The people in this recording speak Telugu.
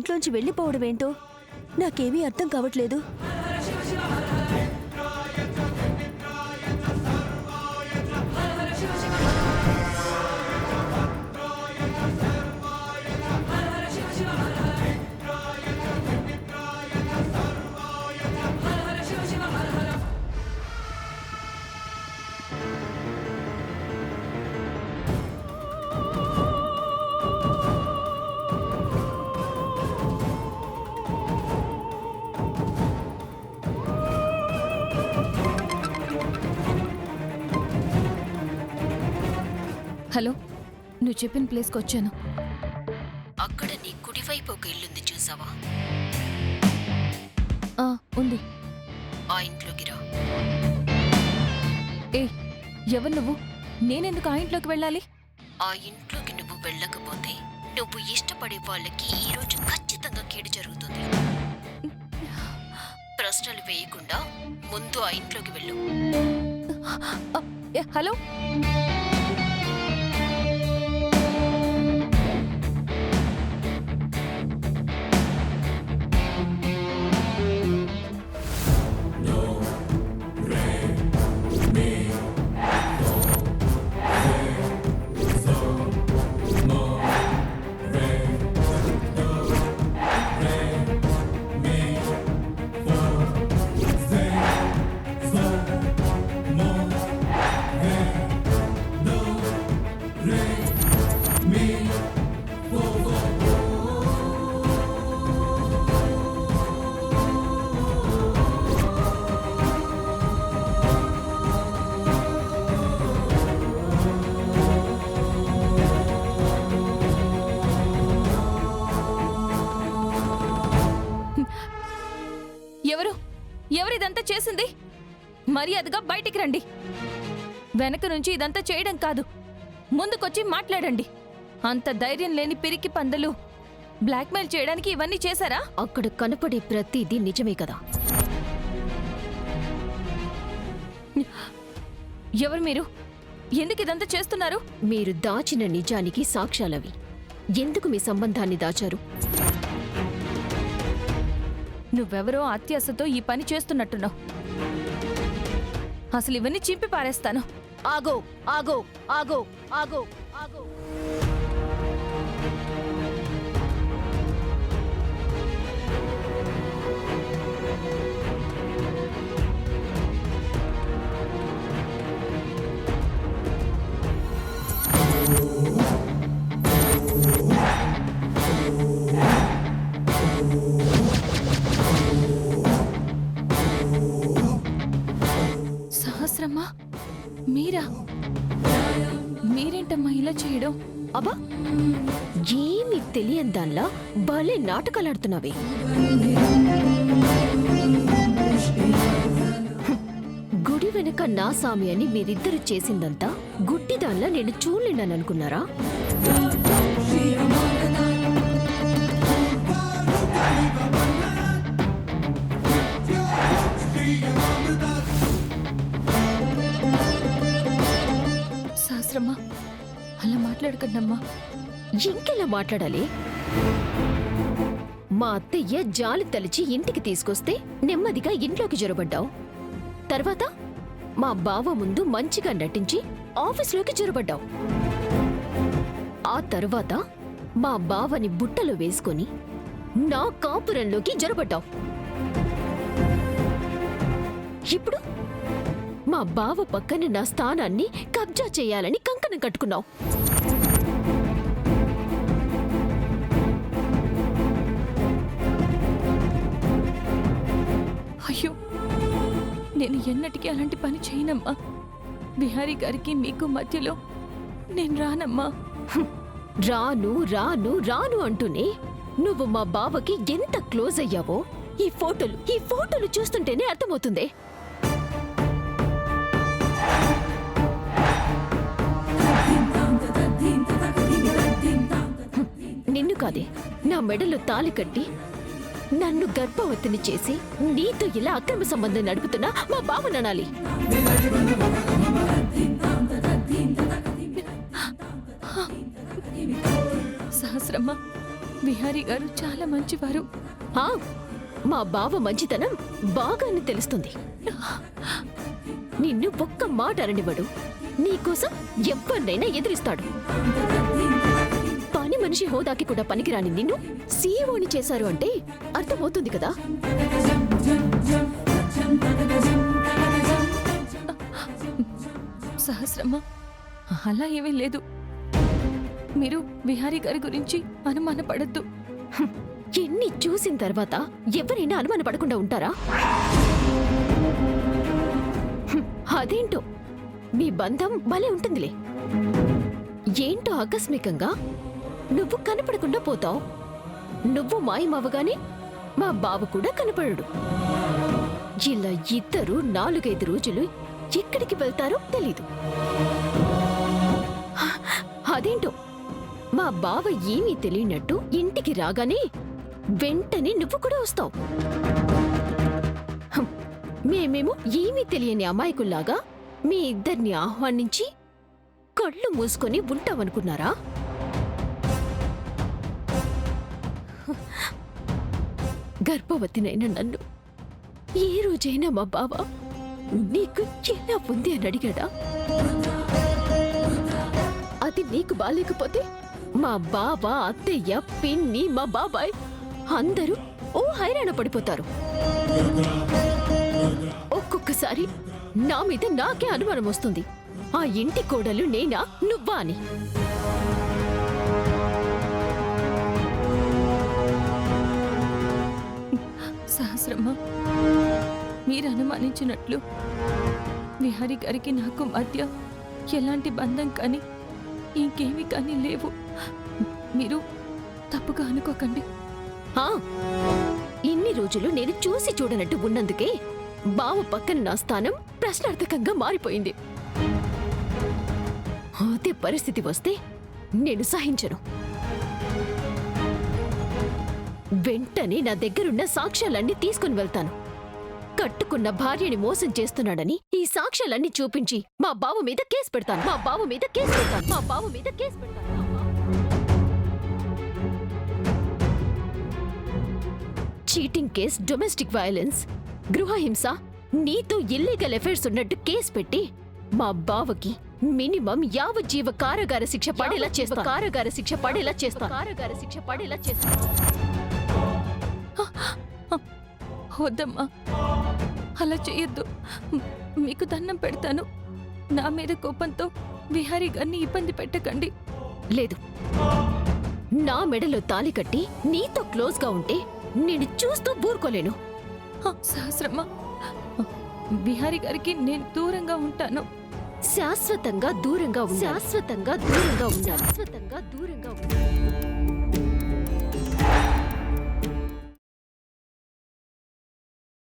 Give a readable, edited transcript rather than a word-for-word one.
ఇంట్లోంచి వెళ్ళిపోవడం ఏంటో నాకేమీ అర్థం కావట్లేదు. హలో, నువ్వు చెప్పిన ప్లేస్కి వచ్చాను. అక్కడ నీ కుడివైపు ఒక ఇల్లుంది, చూసావా? ఉంది. ఆ ఇంట్లోకి రా. ఏ, ఎవరు నువ్వు? నేనెందుకు ఆ ఇంట్లోకి వెళ్ళాలి? ఆ ఇంట్లోకి నువ్వు వెళ్ళకపోతే నువ్వు ఇష్టపడే వాళ్ళకి ఈరోజు ఖచ్చితంగా కీడు జరుగుతుంది. ప్రశ్నలు వేయకుండా ముందు ఆ ఇంట్లోకి వెళ్ళు. హలో, ఎవరిదంతా చేసింది? మర్యాదగా బయటికి రండి. వెనక నుంచి ఇదంతా చేయడం కాదు, ముందుకొచ్చి మాట్లాడండి. అంత ధైర్యం లేని పిరికి పందలు బ్లాక్మెయిల్ చేయడానికి ఇవన్నీ చేశారా? అక్కడ కనపడే ప్రతిదీ నిజమే కదా. ఎవరు మీరు? ఎందుకు ఇదంతా చేస్తున్నారు? మీరు దాచిన నిజానికి సాక్ష్యాలవి. ఎందుకు మీ సంబంధాన్ని దాచారు? నువ్వెవరో అత్యాశతో ఈ పని చేస్తున్నట్టున్నావు. అసలు ఇవన్నీ చింపి పారేస్తాను. ఆగో ఆగో ఆగో ఆగో ఆగో. సహస్రమ్మా, మీరా? మీరేంటమ్మా ఇలా చేయడం? అబ్బా, ఏమీ తెలియని దానిలా భలే నాటకాలాడుతున్నావే. గుడి వెనక నా సామి అని మీరిద్దరు చేసిందంతా గుడ్డిదాన్లా నేను చూడలేననుకున్నారా? సహస్రమ్మా, అలా మాట్లాడకండమ్మా. ఇంకెలా మాట్లాడాలి? మా అత్తయ్య జాలి తలిచి ఇంటికి తీసుకొస్తే నెమ్మదిగా ఇంట్లోకి జొరబడ్డావు. తర్వాత మా బావ ముందు మంచిగా నటించి ఆఫీస్లోకి జొరబడ్డావు. ఆ తరువాత మా బావని బుట్టలో వేసుకొని నా కాపురంలోకి జొరబడ్డావు. ఇప్పుడు మా బావ పక్కన నా స్థానాన్ని కబ్జా చేయాలని కంకణం కట్టుకున్నావు. అయ్యో, నేను ఎన్నటికీ అలాంటి పని చేయనమ్మా. బిహారీ గారికి మీకు మధ్యలో నేను రానమ్మా. రాను రాను రాను అంటూనే నువ్వు మా బావకి ఎంత క్లోజ్ అయ్యావో ఈ ఫోటోలు చూస్తుంటేనే అర్థమవుతుంది. నిన్ను కాదే, నా మెడలో తాళి కట్టి నన్ను గర్భవతిని చేసి నీతో ఇలా అక్రమ సంబంధం నడుపుతున్నా మా బావననాలి. సహస్రమ్మ, విహారీ గారు చాలా మంచివారు. ఆ, మా బావ మంచితనం బాగానే తెలుస్తుంది. నిన్ను ఒక్క మాట అననివ్వడు. నీకోసం ఎవరినైనా ఎదిరిస్తాడు. పని మనిషి హోదాకి కూడా పనికిరాని నిన్ను సీఈఓని చేశారు అంటే అర్థమవుతుంది కదా. సహస్రమ్మ, అలా ఏమీ లేదు. మీరు విహారీ గారి గురించి అనుమానపడద్దు. హ్మ్, ఎన్ని చూసిన తర్వాత ఎవరైనా అనుమానపడకుండా ఉంటారా? హ్మ్, అదేంటో మీ బంధం భలే ఉంటుందిలే. ఏంటో ఆకస్మికంగా నువ్వు కనపడకుండా పోతావు. నువ్వు మాయమవ్వగానే మా బావ కూడా కనపడడు. ఇలా ఇద్దరు 4-5 రోజులు ఎక్కడికి వెళ్తారో తెలీదు. అదేంటో మా బావ ఏమీ తెలియనట్టు ఇంటికి రాగానే వెంటనే నువ్వు కూడా వస్తావు. హం, మేమేమో ఏమీ తెలియని అమాయకుల్లాగా మీ ఇద్దరిని ఆహ్వానించి కళ్ళు మూసుకొని ఉంటామనుకున్నారా? గర్భవతినైన నన్ను ఏ రోజైనా మా బావ నీకు ఎలా ఉంది అని అడిగాడా? అది నీకు బాలేకపోతే మా బావ, అత్తయ్య, పిన్ని, మా బాబాయ్ అందరూ ఓ హైరాణ పడిపోతారు. ఒక్కొక్కసారి నా మీద నాకే అనుమానం వస్తుంది. ఆ ఇంటి కోడలు నేనా నువ్వా అని. సహస్రమ్మ, మీరు అనుమానించినట్లు విహారీ గారికి నాకు మధ్య ఎలాంటి బంధం కానీ ఇంకేమీ కానీ లేవు. మీరు తప్పుగా అనుకోకండి. ఆ, ఇన్ని రోజులు నేను చూసి చూడనట్టు ఉన్నందుకే బావ పక్కన నా స్థానం ప్రశ్నార్థకంగా మారిపోయింది. అదే పరిస్థితి వస్తే నేను సహించను. వెంటనే నా దగ్గరున్న సాక్ష్యాలన్నీ తీసుకుని వెళ్తాను. కట్టుకున్న భార్యని మోసం చేస్తున్నాడని ఈ సాక్ష్యాలన్నీ చూపించి మా బావ మీద కేసు పెడతాను. మా బావ మీద కేసు పెడతాను. మా బావ మీద కేసు పెడతాను. చీటింగ్ కేస్, డొమెస్టిక్ వైలెన్స్, గృహహింస, నీతో ఇల్లీగల్ అఫైర్స్ ఉన్నట్టు కేసు పెట్టి మా బావకి మినిమం యావజ్జీవ కారాగార శిక్ష పడేలా చేస్తా. కారాగార శిక్ష పడేలా చేస్తా. కారాగార శిక్ష పడేలా చేస్తా. వద్దమ్మా, అలా చేయొద్దు. మీకు దండం పెడతాను. నా మీద కోపంతో విహారీ గారిని ఇబ్బంది పెట్టకండి. లేదు, నా మెడలో తాళి కట్టి నీతో క్లోజ్గా ఉంటే నేను చూస్తూ ఊరుకోలేను. సహస్రమ్మ, విహారీ గారికి నేను దూరంగా ఉంటాను. శాశ్వతంగా దూరంగా ఉండాలి. శాశ్వతంగా దూరంగా ఉండాలి. శాశ్వతంగా దూరంగా ఉండాలి.